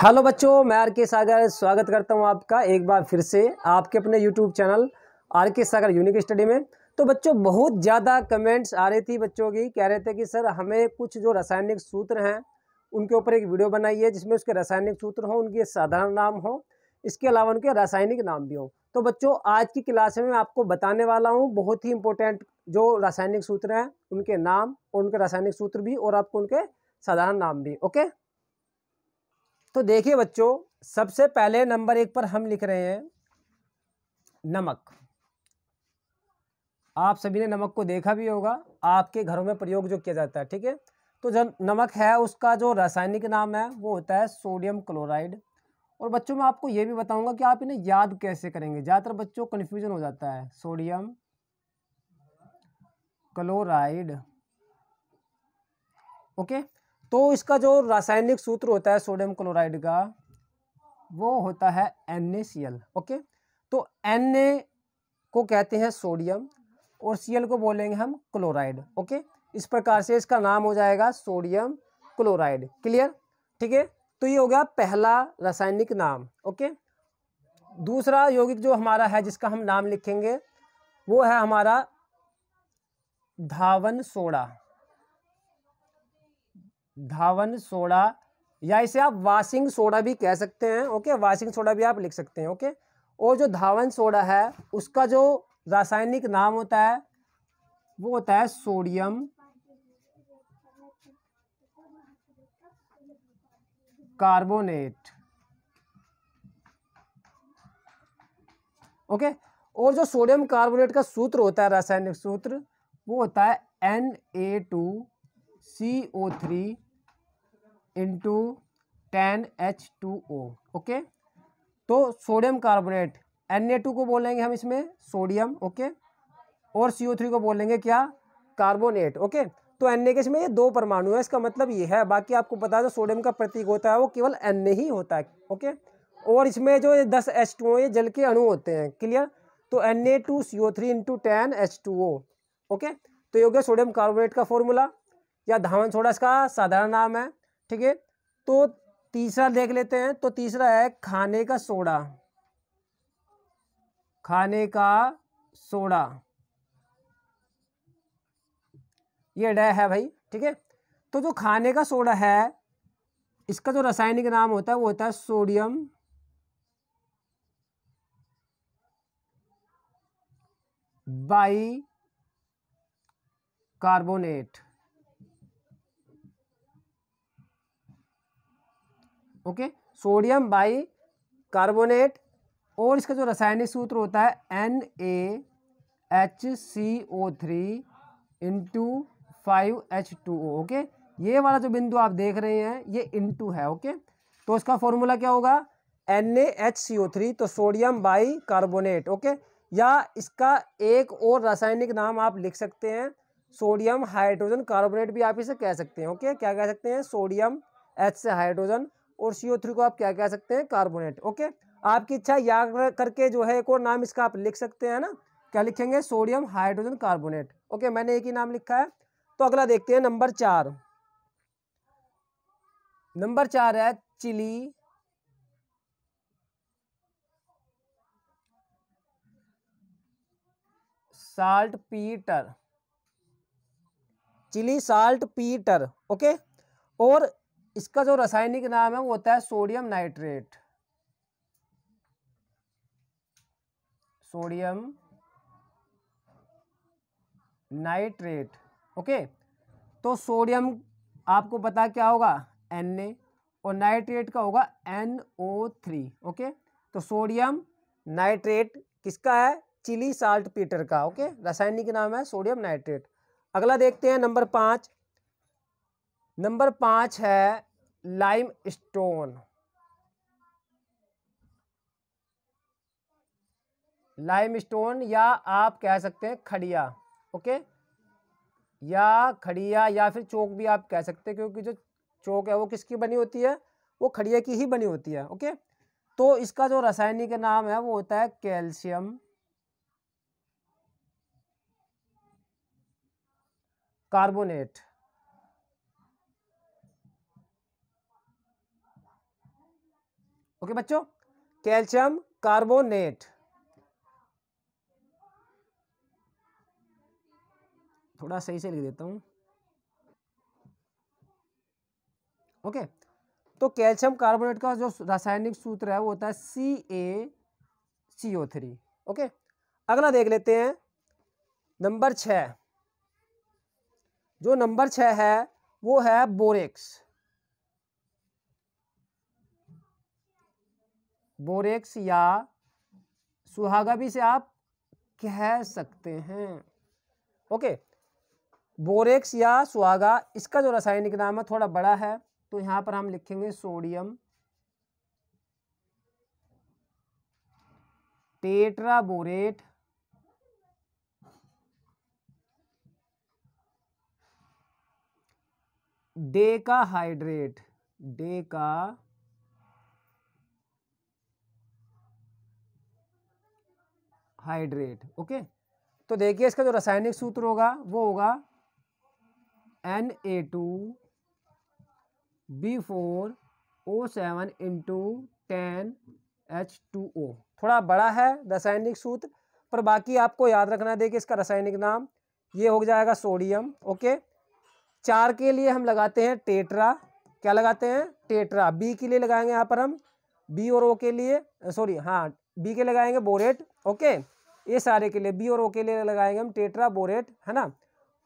Hello बच्चों, मैं are के सागर स्वागत करता हूं आपका एक बार फिर से आपके अपने यूट्यूब चैनल आर के सागर यूनिक स्टडी में। तो बच्चों बहुत ज़्यादा कमेंट्स आ रही थी बच्चों की, कह रहे थे कि सर हमें कुछ जो रासायनिक सूत्र हैं उनके ऊपर एक वीडियो बनाइए जिसमें उसके रासायनिक सूत्र हों, उनके साधारण नाम हो, इसके अलावा उनके रासायनिक नाम भी हों। तो बच्चों आज की क्लास में मैं आपको बताने वाला हूँ बहुत ही इंपॉर्टेंट जो रासायनिक सूत्र हैं उनके नाम और उनके रासायनिक सूत्र भी, और आपको उनके साधारण नाम भी। ओके, तो देखिए बच्चों, सबसे पहले नंबर 1 पर हम लिख रहे हैं नमक। आप सभी ने नमक को देखा भी होगा, आपके घरों में प्रयोग जो किया जाता है, ठीक है। तो जो नमक है उसका जो रासायनिक नाम है वो होता है सोडियम क्लोराइड। और बच्चों मैं आपको ये भी बताऊंगा कि आप इन्हें याद कैसे करेंगे। ज़्यादातर बच्चों को कन्फ्यूजन हो जाता है सोडियम क्लोराइड। ओके, तो इसका जो रासायनिक सूत्र होता है सोडियम क्लोराइड का वो होता है NaCl। ओके, तो Na को कहते हैं सोडियम और Cl को बोलेंगे हम क्लोराइड। ओके, इस प्रकार से इसका नाम हो जाएगा सोडियम क्लोराइड। क्लियर, ठीक है। तो ये हो गया पहला रासायनिक नाम। ओके, दूसरा यौगिक जो हमारा है जिसका हम नाम लिखेंगे वो है हमारा धावन सोडा। धावन सोडा या इसे आप वाशिंग सोडा भी कह सकते हैं। ओके, वाशिंग सोडा भी आप लिख सकते हैं। ओके, और जो धावन सोडा है उसका जो रासायनिक नाम होता है वो होता है सोडियम कार्बोनेट। ओके, और जो सोडियम कार्बोनेट का सूत्र होता है रासायनिक सूत्र वो होता है Na2CO3 इंटू 10H2O। ओके, तो सोडियम कार्बोनेट Na2 को बोलेंगे हम इसमें सोडियम। ओके, और CO3 को बोलेंगे क्या, कार्बोनेट। ओके, तो Na के इसमें ये दो परमाणु है, इसका मतलब ये है। बाकी आपको पता है जो सोडियम का प्रतीक होता है वो केवल Na ही होता है। ओके, और इसमें जो 10 H2O ये जल के अणु होते हैं। क्लियर, तो Na2CO3 इंटू 10H2O। ओके, तो ये हो गया सोडियम कार्बोनेट का फॉर्मूला या धावन सोडा इसका साधारण नाम है। ठीक है, तो तीसरा देख लेते हैं। तो तीसरा है खाने का सोडा। खाने का सोडा ये डै है भाई। ठीक है, तो जो खाने का सोडा है इसका जो रासायनिक नाम होता है वो होता है sodium by carbonate. Okay, sodium by carbonate, और इसका जो रासायनिक सूत्र होता है NaHCO3 इंटू 5H2O। ओके, ये वाला जो बिंदु आप देख रहे हैं ये इंटू है। ओके, तो इसका फॉर्मूला क्या होगा NaHCO3, तो सोडियम बाई कार्बोनेट। ओके, या इसका एक और रासायनिक नाम आप लिख सकते हैं सोडियम हाइड्रोजन कार्बोनेट भी आप इसे कह सकते हैं। ओके, क्या कह सकते हैं, सोडियम H से हाइड्रोजन और CO3 को आप क्या कह सकते हैं, कार्बोनेट। ओके, आपकी इच्छा याद करके जो है एक और नाम इसका आप लिख सकते हैं ना, क्या लिखेंगे, सोडियम हाइड्रोजन कार्बोनेट। ओके, मैंने एक ही नाम लिखा है। तो अगला देखते हैं नंबर 4। नंबर 4 है Chile saltpetre. Chile saltpetre. Okay, और इसका जो रासायनिक नाम है वो होता है sodium nitrate. Sodium nitrate. Okay, तो सोडियम आपको पता क्या होगा Na, और नाइट्रेट का होगा NO3। ओके, तो सोडियम नाइट्रेट किसका है, चिली साल्ट पीटर का। ओके, रासायनिक नाम है सोडियम नाइट्रेट। अगला देखते हैं नंबर 5। नंबर 5 है लाइम स्टोन। लाइम स्टोन या आप कह सकते हैं खड़िया। ओके, या खड़िया या फिर चौक भी आप कह सकते हैं, क्योंकि जो चौक है वो किसकी बनी होती है, वो खड़िया की ही बनी होती है। ओके, तो इसका जो रासायनिक नाम है वो होता है कैल्शियम कार्बोनेट। ओके बच्चों, कैल्शियम कार्बोनेट, थोड़ा सही से लिख देता हूँ। ओके, तो कैल्शियम कार्बोनेट का जो रासायनिक सूत्र है वो होता है CaCO3। ओके, अगला देख लेते हैं नंबर 6। जो नंबर 6 है वो है बोरेक्स। बोरेक्स या सुहागा भी से आप कह सकते हैं। ओके, बोरेक्स या सुहागा, इसका जो रासायनिक नाम है थोड़ा बड़ा है, तो यहां पर हम लिखेंगे sodium tetraborate decahydrate, decahydrate. Okay, तो देखिए इसका जो रासायनिक सूत्र होगा वो होगा Na2B4O7 इंटू 10H2O। थोड़ा बड़ा है रासायनिक सूत्र, पर बाकी आपको याद रखना। देखिए इसका रासायनिक नाम ये हो जाएगा सोडियम। ओके, 4 के लिए हम लगाते हैं टेट्रा, क्या लगाते हैं? टेट्रा। बी के लिए लगाएंगे यहाँ पर हम बी और ओ के लिए, सॉरी हाँ, बी के लगाएंगे बोरेट। ओके, ये सारे के लिए बी और ओ के लिए लगाएंगे हम टेट्रा बोरेट, है ना।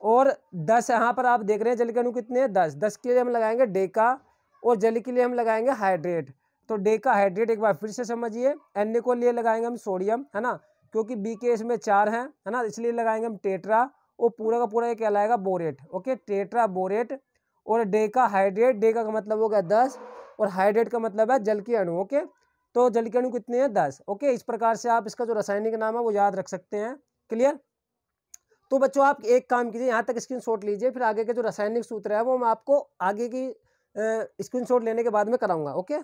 और 10 यहाँ पर आप देख रहे हैं जल के अणु कितने हैं? 10। 10 के लिए हम लगाएंगे डेका, और जल के लिए हम लगाएंगे हाइड्रेट। तो डेका हाइड्रेट एक बार फिर से समझिए। एन को लिए लगाएंगे हम सोडियम, है ना, क्योंकि बी के इसमें 4 हैं, है ना, इसलिए लगाएंगे हम टेट्रा। वो पूरा का पूरा ये कहलाएगा बोरेट। Okay, tetra borate. और डेका हाइड्रेट, डेका का मतलब हो गया 10 और हाइड्रेट का मतलब है जल के अणु। ओके, तो जल के अणु कितने हैं? 10। ओके, इस प्रकार से आप इसका जो रासायनिक नाम है वो याद रख सकते हैं। क्लियर? तो बच्चों आप एक काम कीजिए, यहाँ तक स्क्रीनशॉट लीजिए, फिर आगे के जो रासायनिक सूत्र है वो मैं आपको आगे की स्क्रीनशॉट लेने के बाद में कराऊंगा। ओके,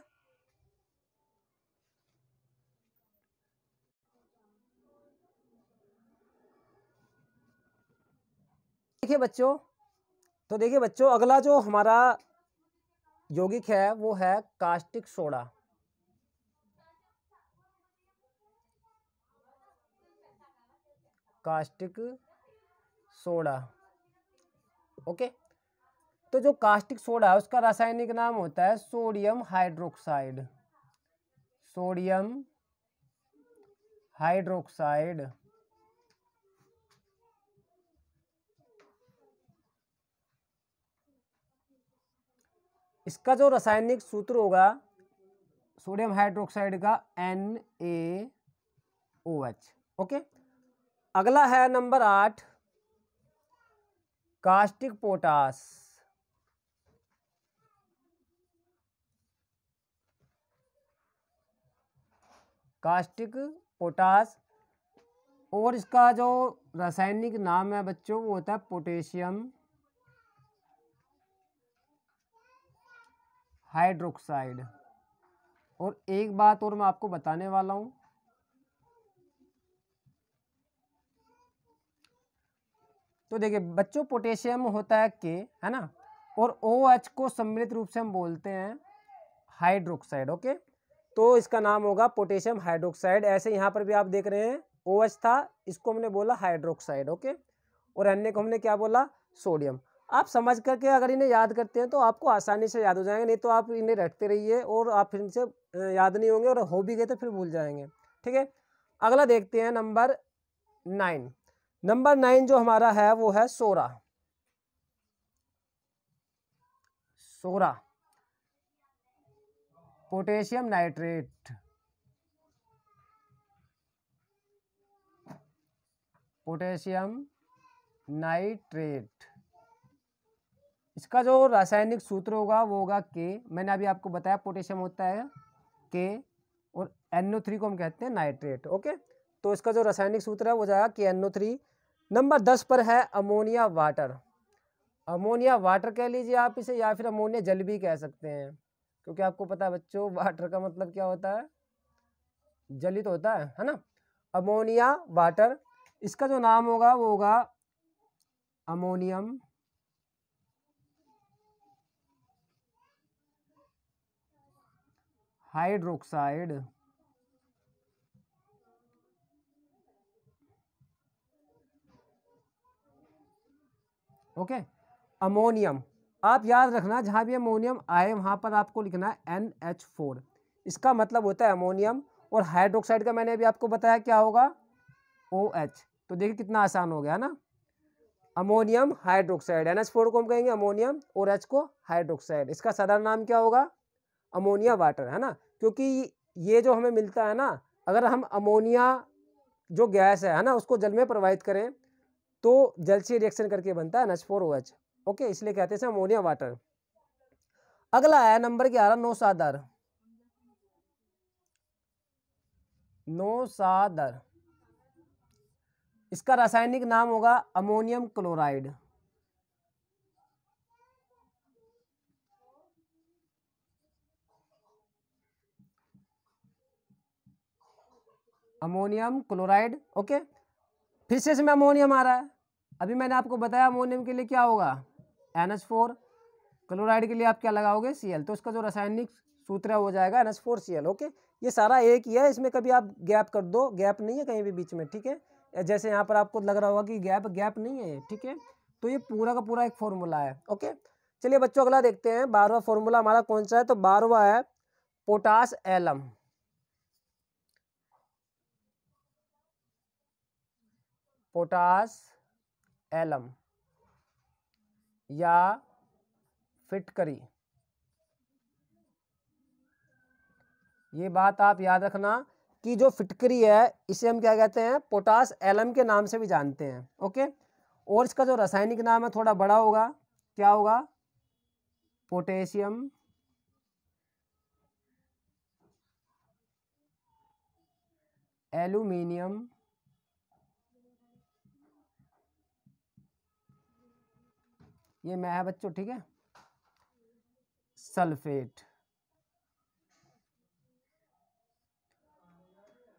देखिए बच्चों, तो देखिए बच्चों, अगला जो हमारा यौगिक है वो है caustic soda. Caustic soda. Okay, तो जो कास्टिक सोडा है उसका रासायनिक नाम होता है सोडियम हाइड्रोक्साइड। Sodium hydroxide. इसका जो रासायनिक सूत्र होगा सोडियम हाइड्रोक्साइड का NaOH। ओके, अगला है number 8 caustic potash. Caustic potash, और इसका जो रासायनिक नाम है बच्चों वो होता है पोटेशियम हाइड्रोक्साइड। और एक बात और मैं आपको बताने वाला हूं, तो देखिए बच्चों, पोटेशियम होता है के, है ना, और OH को सम्मिलित रूप से हम बोलते हैं हाइड्रोक्साइड। ओके, तो इसका नाम होगा पोटेशियम हाइड्रोक्साइड। ऐसे यहाँ पर भी आप देख रहे हैं OH था, इसको हमने बोला हाइड्रोक्साइड। ओके, और Na को हमने क्या बोला? सोडियम। आप समझ करके अगर इन्हें याद करते हैं तो आपको आसानी से याद हो जाएंगे, नहीं तो आप इन्हें रटते रहिए और आप फिर इनसे याद नहीं होंगे, और हो भी गए तो फिर भूल जाएंगे। ठीक है, अगला देखते हैं नंबर 9। नंबर 9 जो हमारा है वो है सोरा। सोरा, पोटेशियम नाइट्रेट। पोटेशियम नाइट्रेट, इसका जो रासायनिक सूत्र होगा वो होगा के। मैंने अभी आपको बताया पोटेशियम होता है के, और NO3 को हम कहते हैं नाइट्रेट। ओके, तो इसका जो रासायनिक सूत्र है वो जाएगा KNO3। नंबर 10 पर है अमोनिया वाटर। अमोनिया वाटर कह लीजिए आप इसे, या फिर अमोनिया जल भी कह सकते हैं, क्योंकि आपको पता है बच्चों वाटर का मतलब क्या होता है? जलित होता है ना। अमोनिया वाटर, इसका जो नाम होगा वो होगा अमोनियम हाइड्रोक्साइड, ओके। अमोनियम, आप याद रखना जहाँ भी अमोनियम आए वहाँ पर आपको लिखना है NH4, इसका मतलब होता है अमोनियम। और हाइड्रोक्साइड का मैंने अभी आपको बताया क्या होगा, OH। तो देखिए कितना आसान हो गया ना, अमोनियम हाइड्रोक्साइड, NH4 को हम कहेंगे अमोनियम और H को हाइड्रोक्साइड। इसका साधारण नाम क्या होगा, अमोनिया वाटर, है ना। क्योंकि ये जो हमें मिलता है ना, अगर हम अमोनिया जो गैस है ना उसको जल में प्रवाहित करें तो जल से रिएक्शन करके बनता है NH4OH, ओके, इसलिए कहते हैं अमोनिया वाटर। अगला है नंबर 11, नौसादर। नौसादर, इसका रासायनिक नाम होगा ammonium chloride. Ammonium chloride, okay. फिर से इसमें अमोनियम आ रहा है, अभी मैंने आपको बताया अमोनियम के लिए क्या होगा NH4, क्लोराइड के लिए आप क्या लगाओगे Cl, तो इसका जो रासायनिक सूत्र हो जाएगा NH4Cl, ओके। ये सारा एक ही है, इसमें कभी आप गैप कर दो, गैप नहीं है कहीं भी बीच में, ठीक है। जैसे यहाँ पर आपको लग रहा होगा कि गैप नहीं है, ठीक है, तो ये पूरा का पूरा एक फॉर्मूला है, ओके। चलिए बच्चों अगला देखते हैं, 12वां फॉर्मूला हमारा कौन सा है, तो 12वां है पोटास एलम। पोटास एलम या फिटकरी, ये बात आप याद रखना कि जो फिटकरी है इसे हम क्या कहते हैं, पोटास एलम के नाम से भी जानते हैं, ओके। और इसका जो रासायनिक नाम है थोड़ा बड़ा होगा, क्या होगा, पोटेशियम एल्यूमिनियम ये मैं है बच्चों, ठीक है, सल्फेट।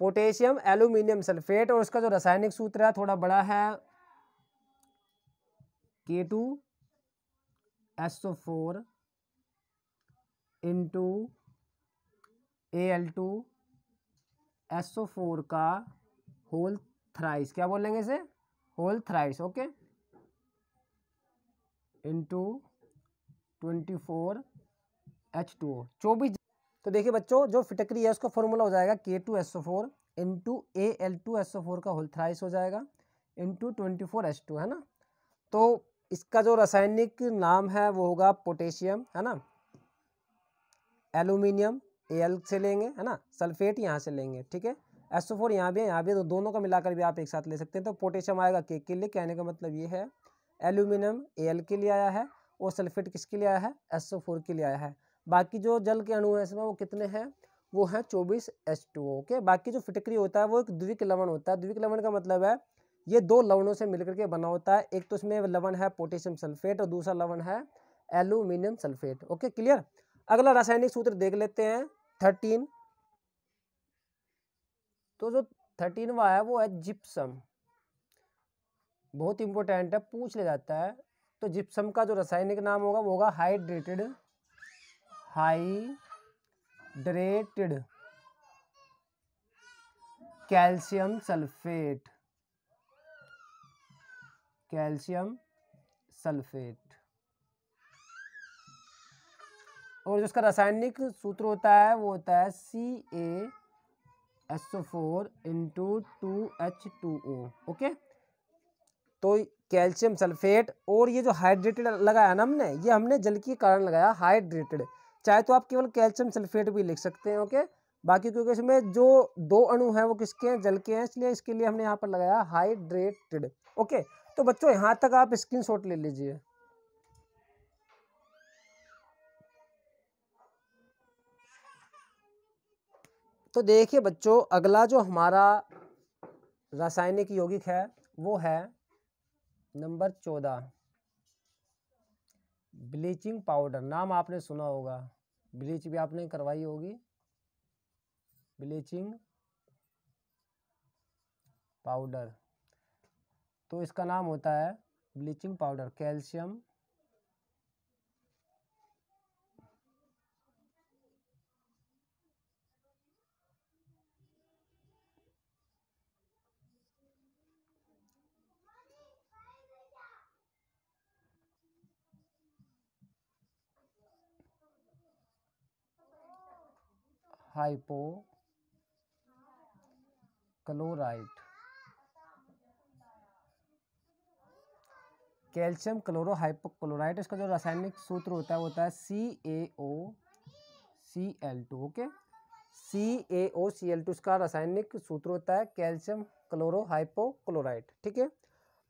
पोटेशियम एल्यूमिनियम सल्फेट, और उसका जो रासायनिक सूत्र है थोड़ा बड़ा है, K2SO4 इंटू Al2SO4 का होल थ्राइस, क्या बोलेंगे इसे, whole thrice, okay, into 24H2O 24। तो देखिए बच्चों जो फिटकरी है उसका फॉर्मूला हो जाएगा K2SO4 इंटू Al2SO4 का होल थ्राइस हो जाएगा इंटू 24H2, है ना। तो इसका जो रासायनिक नाम है वो होगा पोटेशियम, है ना, एल्यूमिनियम Al से लेंगे, है ना, सल्फेट यहाँ से लेंगे, ठीक है, SO4 यहाँ भी है, यहाँ भी, तो दोनों का मिलाकर भी आप एक साथ ले सकते हैं। तो पोटेशियम आएगा K के लिए, कहने का मतलब ये है, एल्यूमिनियम Al के लिए आया है, और सल्फेट किसके लिए आया है, SO4 के लिए आया है। बाकी जो जल के अणु है इसमें वो कितने हैं, वो है 24H2O, ओके। बाकी जो फिटकरी होता है वो एक द्विक लवण होता है, द्विक लवण का मतलब है ये दो लवणों से मिलकर के बना होता है, एक तो इसमें लवण है पोटेशियम सल्फेट और दूसरा लवण है एल्यूमिनियम सल्फेट, ओके, क्लियर। अगला रासायनिक सूत्र देख लेते हैं 13। तो जो 13वां है वो है जिप्सम, बहुत इंपॉर्टेंट है, पूछ ले जाता है। तो जिप्सम का जो रासायनिक नाम होगा वो होगा hydrated calcium sulphate, calcium sulphate. और जो उसका रासायनिक सूत्र होता है वो होता है CaSO4 इंटू 2H2O, ओके। तो कैल्शियम सल्फेट, और ये जो हाइड्रेटेड लगाया ना हमने, ये हमने जल के कारण लगाया हाइड्रेटेड, चाहे तो आप केवल कैल्शियम सल्फेट भी लिख सकते हैं, ओके। बाकी क्योंकि इसमें जो दो अणु हैं वो किसके हैं, जल के हैं, इसलिए इसके लिए हमने यहाँ पर लगाया हाइड्रेटेड, ओके। तो बच्चों यहाँ तक आप स्क्रीनशॉट ले लीजिए। तो देखिए बच्चों अगला जो हमारा रासायनिक यौगिक है वो है नंबर 14, ब्लीचिंग पाउडर। नाम आपने सुना होगा, ब्लीच भी आपने करवाई होगी, ब्लीचिंग पाउडर। तो इसका नाम होता है bleaching powder calcium hypochlorite, calcium chloro hypochlorite, इसका जो रासायनिक सूत्र होता है CaOCl2। ओके, CaOCl2 इसका रासायनिक सूत्र होता है, कैल्शियम क्लोरो हाइपोक्लोराइट। ठीक है,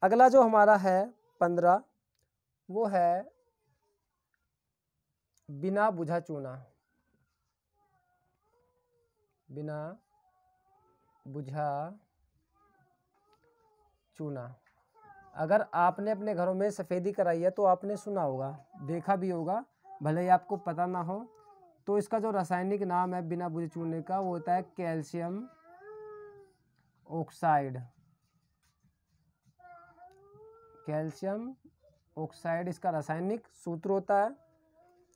अगला जो हमारा है 15, वो है बिना बुझा चूना। बिना बुझा चूना, अगर आपने अपने घरों में सफ़ेदी कराई है तो आपने सुना होगा, देखा भी होगा, भले ही आपको पता ना हो। तो इसका जो रासायनिक नाम है बिना बुझे चूने का, वो होता है कैल्शियम ऑक्साइड। कैल्शियम ऑक्साइड इसका रासायनिक सूत्र होता है,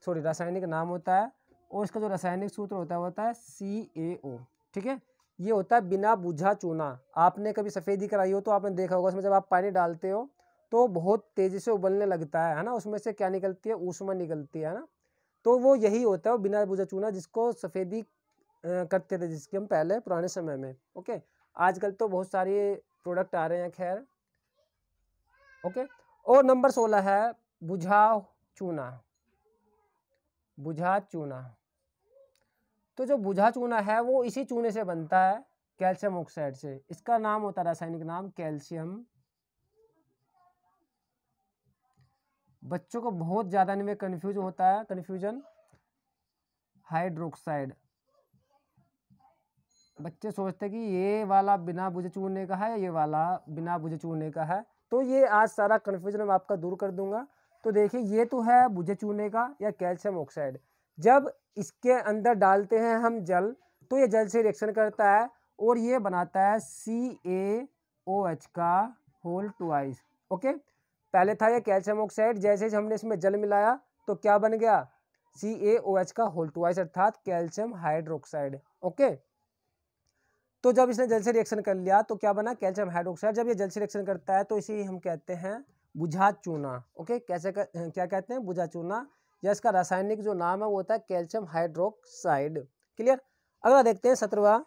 सॉरी रासायनिक नाम होता है, और इसका जो रासायनिक सूत्र होता है CaO। ठीक है, ये होता है बिना बुझा चूना। आपने कभी सफ़ेदी कराई हो तो आपने देखा होगा, उसमें जब आप पानी डालते हो तो बहुत तेज़ी से उबलने लगता है ना, उसमें से क्या निकलती है, ऊष्मा निकलती है ना, तो वो यही होता है बिना बुझा चूना, जिसको सफ़ेदी करते थे जिसके हम पहले पुराने समय में। ओके, आजकल तो बहुत सारे प्रोडक्ट आ रहे हैं, खैर। ओके, और नंबर 16 है बुझा चूना। बुझा चूना, तो जो बुझा चूना है वो इसी चूने से बनता है, कैल्शियम ऑक्साइड से। इसका नाम होता है रासायनिक नाम कैल्शियम, बच्चों को बहुत ज़्यादा इनमें कन्फ्यूजन हाइड्रोक्साइड। बच्चे सोचते हैं कि ये वाला बिना बुझे चूने का है या ये वाला बिना बुझे चूने का है, तो ये आज सारा कन्फ्यूजन मैं आपका दूर कर दूंगा। तो देखिए, ये तो है बुझे चूने का या कैल्शियम ऑक्साइड। जब इसके अंदर डालते हैं हम जल, तो ये जल से रिएक्शन करता है और ये बनाता है CaOH का होल ट्वाइस। ओके, पहले था ये कैल्शियम ऑक्साइड, जैसे हमने इसमें जल मिलाया तो क्या बन गया, CaOH का होल ट्वाइस, अर्थात कैल्शियम हाइड्रोक्साइड। ओके, तो जब इसने जल से रिएक्शन कर लिया तो क्या बना, कैल्शियम हाइड्रोक्साइड। जब ये जल से रिएक्शन करता है तो इसे हम कहते हैं बुझा चूना। ओके, क्या कहते हैं, बुझा चूना, या इसका रासायनिक जो नाम है वो होता है कैल्शियम हाइड्रोक्साइड। क्लियर। अगला देखते हैं 17वां,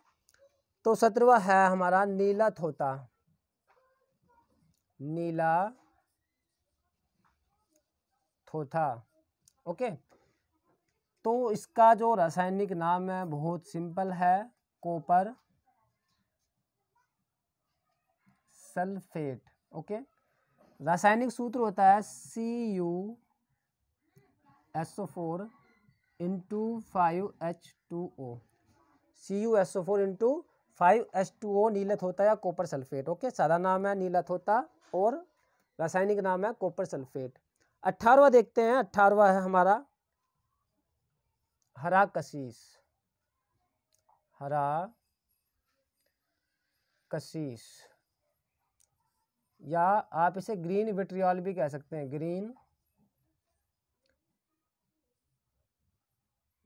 तो 17वां है हमारा नीला थोथा। नीला थोथा। ओके, तो इसका जो रासायनिक नाम है बहुत सिंपल है, कॉपर सल्फेट। ओके, रासायनिक सूत्र होता है CuSO4 into 5H2O। CuSO4 into 5H2O नीलत होता है या कॉपर सल्फेट। ओके, सादा नाम है नीलत होता और रासायनिक नाम है कॉपर सल्फेट। 18वां देखते हैं, 18वां है हमारा हरा कशीस। हरा कशीस, या आप इसे ग्रीन विट्रियोल भी कह सकते हैं, ग्रीन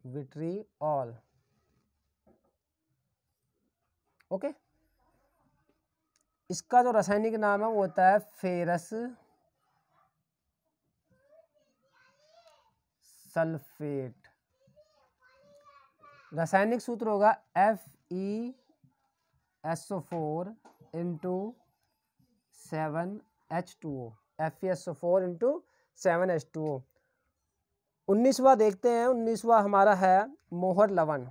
विट्रियोल। ओके, इसका जो रासायनिक नाम है वो होता है फेरस सल्फेट। रासायनिक सूत्र होगा FeSO4 into 7H2O। FeSO4 into 7H2O। 19वां देखते हैं, 19वां हमारा है मोहर लवण।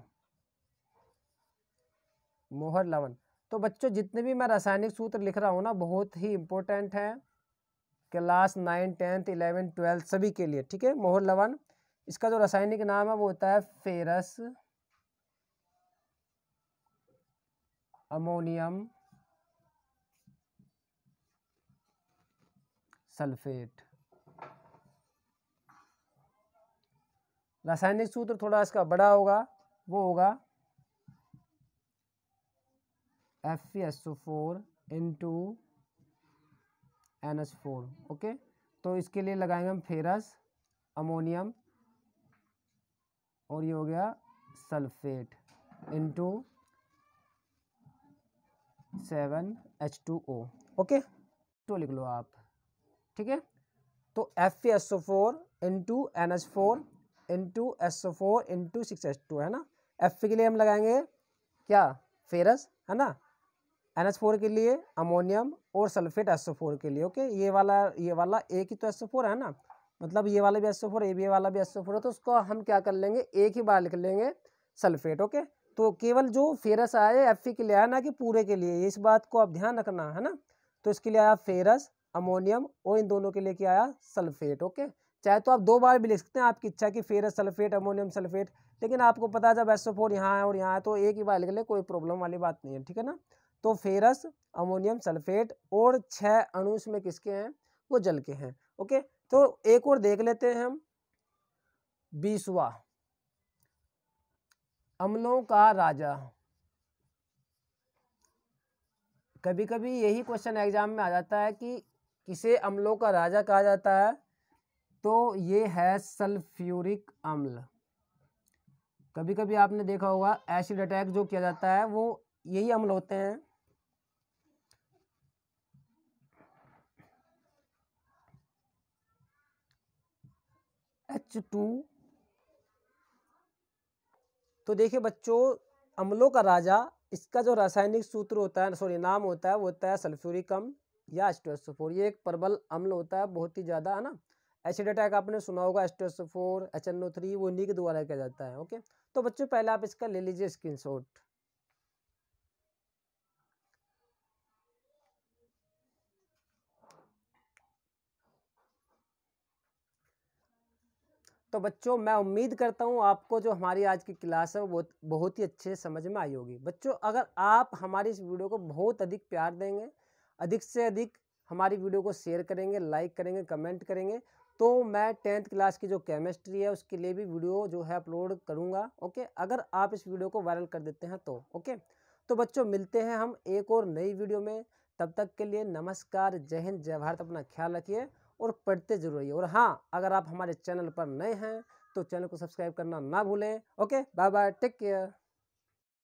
मोहर लवण, तो बच्चों जितने भी मैं रासायनिक सूत्र लिख रहा हूँ ना, बहुत ही इंपॉर्टेंट है क्लास 9, 10, 11, 12 सभी के लिए। ठीक है, मोहर लवण, इसका जो रासायनिक नाम है वो होता है फेरस अमोनियम सल्फेट। रासायनिक सूत्र थोड़ा इसका बड़ा होगा, वो होगा FeSO4 इंटू NH4। ओके, तो इसके लिए लगाएंगे हम फेरस अमोनियम और ये हो गया सल्फेट इंटू 7H2O। ओके, तो लिख लो आप। ठीक है, तो FeSO4 into NH4 into SO4 into 6H2 है ना। Fe के लिए हम लगाएंगे क्या, फेरस, है ना। NH4 के लिए अमोनियम और सल्फेट SO4 के लिए। ओके, ये वाला एक ही तो SO4 है ना, मतलब ये वाला भी SO4 ये वाला भी SO4 है, तो उसको हम क्या कर लेंगे, एक ही बार लिख लेंगे सल्फेट। ओके, तो केवल जो फेरस आया Fe के लिए आया, ना कि पूरे के लिए, इस बात को आप ध्यान रखना, है ना। तो इसके लिए आया फेरस, अमोनियम, और इन दोनों के लिए क्या आया, सल्फेट। ओके, चाहे तो आप 2 बार भी लिख सकते हैं, आपकी इच्छा की फेरस सल्फेट अमोनियम सल्फेट, लेकिन आपको पता है जब SO4 यहाँ है और यहाँ है तो एक ही बार लिख ले, कोई प्रॉब्लम वाली बात नहीं है, ठीक है ना। तो फेरस, अमोनियम सल्फेट, और 6 अणु इसमें किसके हैं, वो जल के हैं। ओके, तो एक और देख लेते हैं हम, 20वां, अम्लों का राजा। कभी कभी यही क्वेश्चन एग्जाम में आ जाता है कि किसे अम्लों का राजा कहा जाता है, तो ये है सल्फ्यूरिक अम्ल। कभी कभी आपने देखा होगा एसिड अटैक जो किया जाता है वो यही अम्ल होते हैं। H2। तो देखिए बच्चों, अम्लों का राजा, इसका जो रासायनिक सूत्र होता है, सॉरी नाम होता है, वो होता है सल्फ्यूरिक अम्ल या H2SO4। ये एक प्रबल अम्ल होता है, बहुत ही ज़्यादा, है ना। एसिड अटैक आपने सुना होगा, H2SO4 HNO3, वो इन्हीं के द्वारा किया जाता है। ओके, तो बच्चों पहले आप इसका ले लीजिए स्क्रीनशॉट। तो बच्चों मैं उम्मीद करता हूँ आपको जो हमारी आज की क्लास है वो बहुत ही अच्छे से समझ में आई होगी। बच्चों अगर आप हमारी इस वीडियो को बहुत अधिक प्यार देंगे, अधिक से अधिक हमारी वीडियो को शेयर करेंगे, लाइक करेंगे, कमेंट करेंगे, तो मैं 10th क्लास की जो केमिस्ट्री है उसके लिए भी वीडियो जो है अपलोड करूँगा। ओके, अगर आप इस वीडियो को वायरल कर देते हैं तो। ओके, तो बच्चों मिलते हैं हम एक और नई वीडियो में, तब तक के लिए नमस्कार, जय हिंद, जय भारत, अपना ख्याल रखिए और पढ़ते जरूर रहिए। और हाँ, अगर आप हमारे चैनल पर नए हैं तो चैनल को सब्सक्राइब करना ना भूलें। Okay, bye bye, take care.